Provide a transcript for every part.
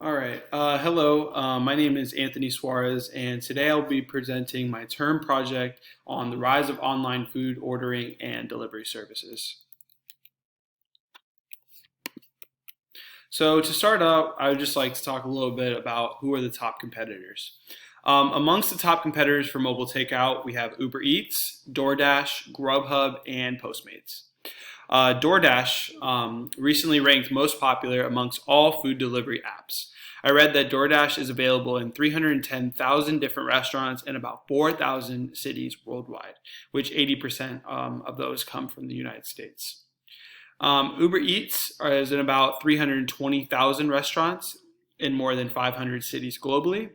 All right. Hello. My name is Anthony Suarez, and today I'll be presenting my term project on the rise of online food ordering and delivery services. So, to start out, I would just like to talk a little bit about who are the top competitors. Amongst the top competitors for mobile takeout, we have Uber Eats, DoorDash, Grubhub, and Postmates. DoorDash recently ranked most popular amongst all food delivery apps. I read that DoorDash is available in 310,000 different restaurants in about 4,000 cities worldwide, which 80% of those come from the United States. Uber Eats is in about 320,000 restaurants in more than 500 cities globally.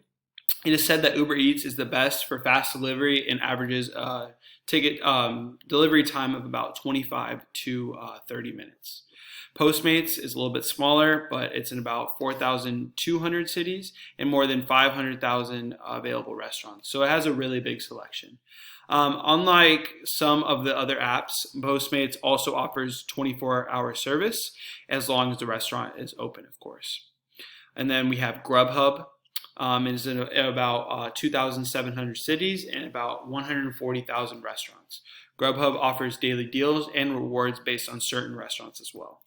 It is said that Uber Eats is the best for fast delivery and averages ticket delivery time of about 25 to 30 minutes. Postmates is a little bit smaller, but it's in about 4,200 cities and more than 500,000 available restaurants. So it has a really big selection. Unlike some of the other apps, Postmates also offers 24-hour service as long as the restaurant is open, of course. And then we have Grubhub. It is in about 2,700 cities and about 140,000 restaurants. Grubhub offers daily deals and rewards based on certain restaurants as well.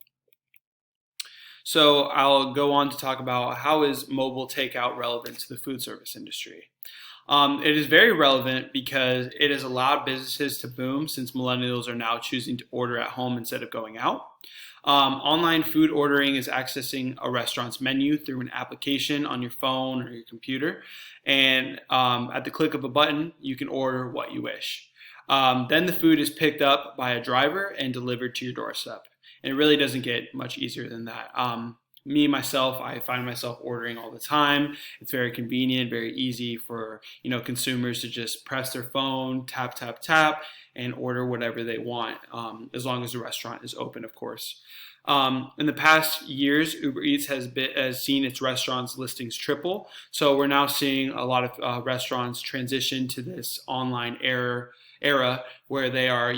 So I'll go on to talk about how is mobile takeout relevant to the food service industry. It is very relevant because it has allowed businesses to boom since millennials are now choosing to order at home instead of going out. Online food ordering is accessing a restaurant's menu through an application on your phone or your computer. And at the click of a button, you can order what you wish. Then the food is picked up by a driver and delivered to your doorstep. And it really doesn't get much easier than that. Myself, I find myself ordering all the time. It's very convenient, very easy for consumers to just press their phone, tap, tap, tap, and order whatever they want, as long as the restaurant is open, of course. In the past years, Uber Eats has seen its restaurants listings triple. So we're now seeing a lot of restaurants transition to this online era where they are,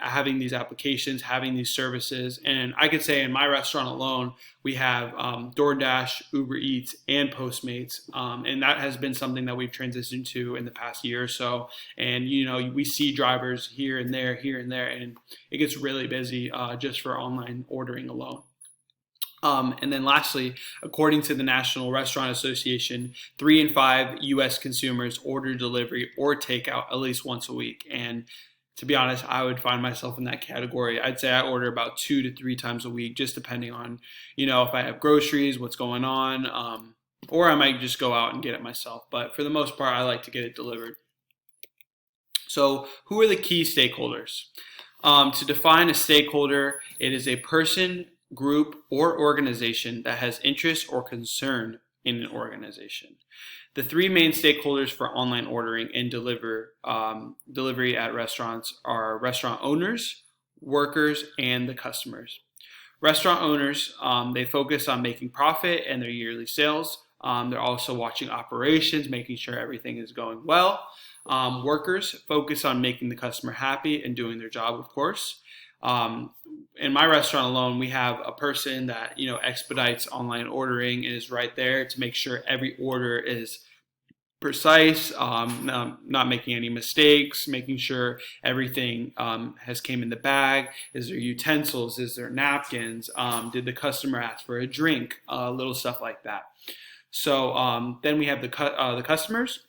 having these applications, having these services. And I could say in my restaurant alone, we have DoorDash, Uber Eats, and Postmates. And that has been something that we've transitioned to in the past year or so. And, we see drivers here and there, and it gets really busy just for online ordering alone. And then lastly, according to the National Restaurant Association, 3 in 5 U.S. consumers order delivery or takeout at least once a week. And to be honest, I would find myself in that category. I'd say I order about 2 to 3 times a week, just depending on, if I have groceries, what's going on, or I might just go out and get it myself. But for the most part, I like to get it delivered. So who are the key stakeholders? To define a stakeholder, it is a person, group, or organization that has interest or concern in an organization. The 3 main stakeholders for online ordering and delivery at restaurants are restaurant owners, workers, and the customers. Restaurant owners, they focus on making profit and their yearly sales. They're also watching operations, making sure everything is going well. Workers focus on making the customer happy and doing their job, of course. In my restaurant alone, we have a person that expedites online ordering and is right there to make sure every order is precise, not making any mistakes, making sure everything has came in the bag. Is there utensils? Is there napkins? Did the customer ask for a drink? Little stuff like that. So then we have the customers.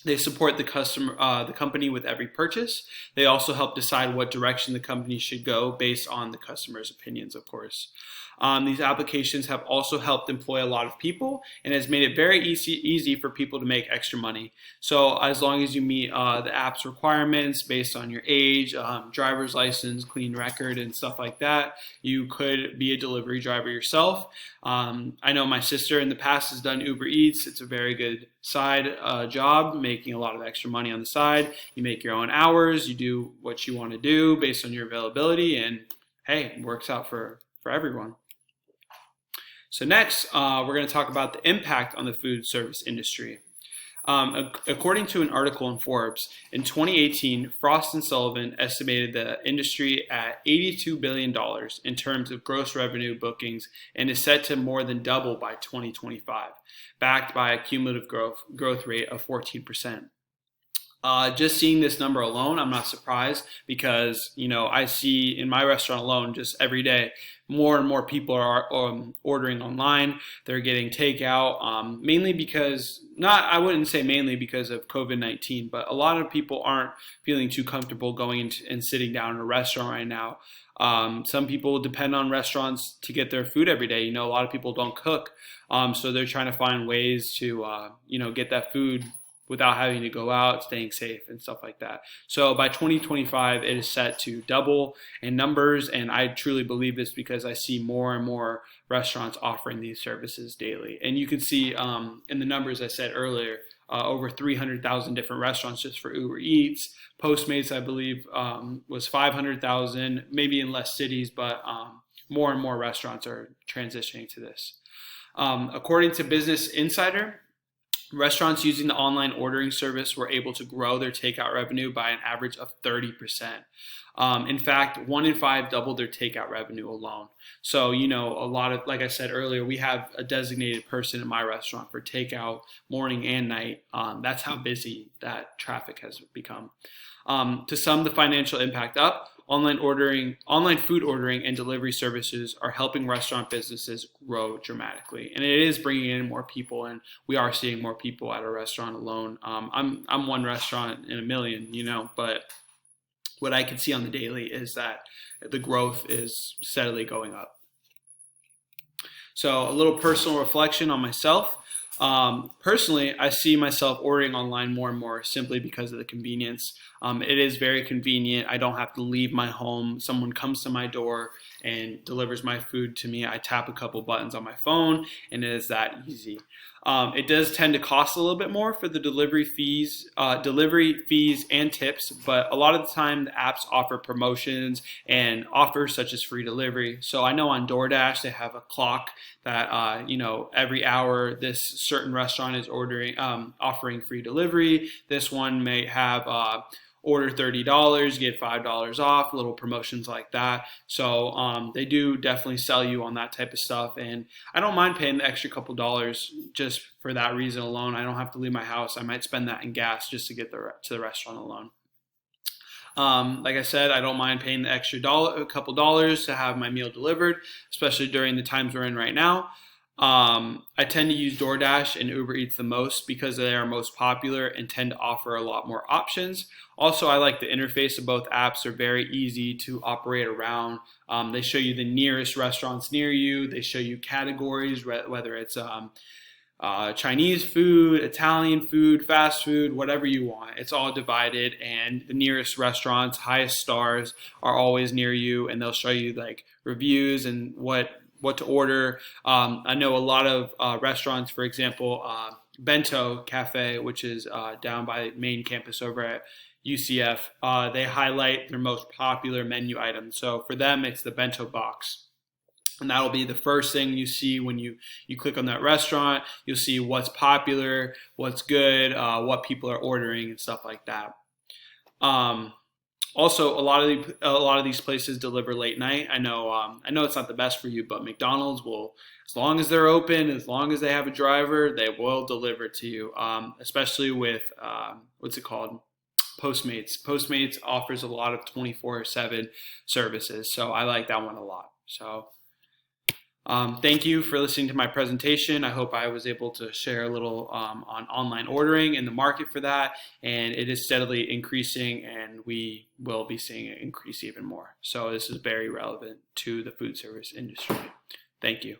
They support the company with every purchase. They also help decide what direction the company should go based on the customer's opinions, of course. These applications have also helped employ a lot of people and has made it very easy for people to make extra money. So as long as you meet the app's requirements based on your age, driver's license, clean record, and stuff like that, you could be a delivery driver yourself. I know my sister in the past has done Uber Eats. It's a very good side job, making a lot of extra money on the side. You make your own hours. You do what you want to do based on your availability, and hey, it works out for everyone. So next, we're going to talk about the impact on the food service industry. According to an article in Forbes, in 2018, Frost & Sullivan estimated the industry at $82 billion in terms of gross revenue bookings and is set to more than double by 2025, backed by a cumulative growth rate of 14%. Just seeing this number alone, I'm not surprised because, I see in my restaurant alone just every day, more and more people are ordering online. They're getting takeout, mainly because, I wouldn't say mainly because of COVID-19, but a lot of people aren't feeling too comfortable going and sitting down in a restaurant right now. Some people depend on restaurants to get their food every day. A lot of people don't cook, so they're trying to find ways to, get that food without having to go out, staying safe and stuff like that. So by 2025, it is set to double in numbers, and I truly believe this because I see more and more restaurants offering these services daily. And you can see in the numbers I said earlier, over 300,000 different restaurants just for Uber Eats. Postmates, I believe, was 500,000, maybe in less cities, but more and more restaurants are transitioning to this. According to Business Insider, restaurants using the online ordering service were able to grow their takeout revenue by an average of 30%. In fact, 1 in 5 doubled their takeout revenue alone. So, a lot of, like I said earlier, we have a designated person in my restaurant for takeout morning and night. That's how busy that traffic has become. To sum the financial impact up, online food ordering and delivery services are helping restaurant businesses grow dramatically, and it is bringing in more people, and we are seeing more people at a restaurant alone. I'm one restaurant in a million, but what I can see on the daily is that the growth is steadily going up. So a little personal reflection on myself. Personally, I see myself ordering online more and more simply because of the convenience. It is very convenient. I don't have to leave my home. Someone comes to my door and delivers my food to me. I tap a couple buttons on my phone and it is that easy. It does tend to cost a little bit more for the delivery fees and tips, but a lot of the time the apps offer promotions and offers such as free delivery. So I know on DoorDash they have a clock that every hour this certain restaurant is offering free delivery. This one may have order $30, get $5 off, little promotions like that. So they do definitely sell you on that type of stuff. And I don't mind paying the extra couple dollars just for that reason alone. I don't have to leave my house. I might spend that in gas just to get to the restaurant alone. Like I said, I don't mind paying the extra a couple dollars to have my meal delivered, especially during the times we're in right now. I tend to use DoorDash and Uber Eats the most because they are most popular and tend to offer a lot more options. Also, I like the interface of both apps. They're very easy to operate around. They show you the nearest restaurants near you. They show you categories, whether it's Chinese food, Italian food, fast food, whatever you want. It's all divided, and the nearest restaurants, highest stars, are always near you, and they'll show you like reviews and what to order. I know a lot of restaurants, for example, Bento Cafe, which is down by main campus over at UCF, they highlight their most popular menu items. So for them, it's the bento box. And that'll be the first thing you see when you click on that restaurant. You'll see what's popular, what's good, what people are ordering, and stuff like that. Also, a lot of these places deliver late night. I know it's not the best for you, but McDonald's will, as long as they're open, as long as they have a driver, they will deliver to you. Especially with what's it called? Postmates. Postmates offers a lot of 24/7 services, so I like that one a lot. So thank you for listening to my presentation. I hope I was able to share a little on online ordering and the market for that, and it is steadily increasing, and we will be seeing it increase even more. So this is very relevant to the food service industry. Thank you.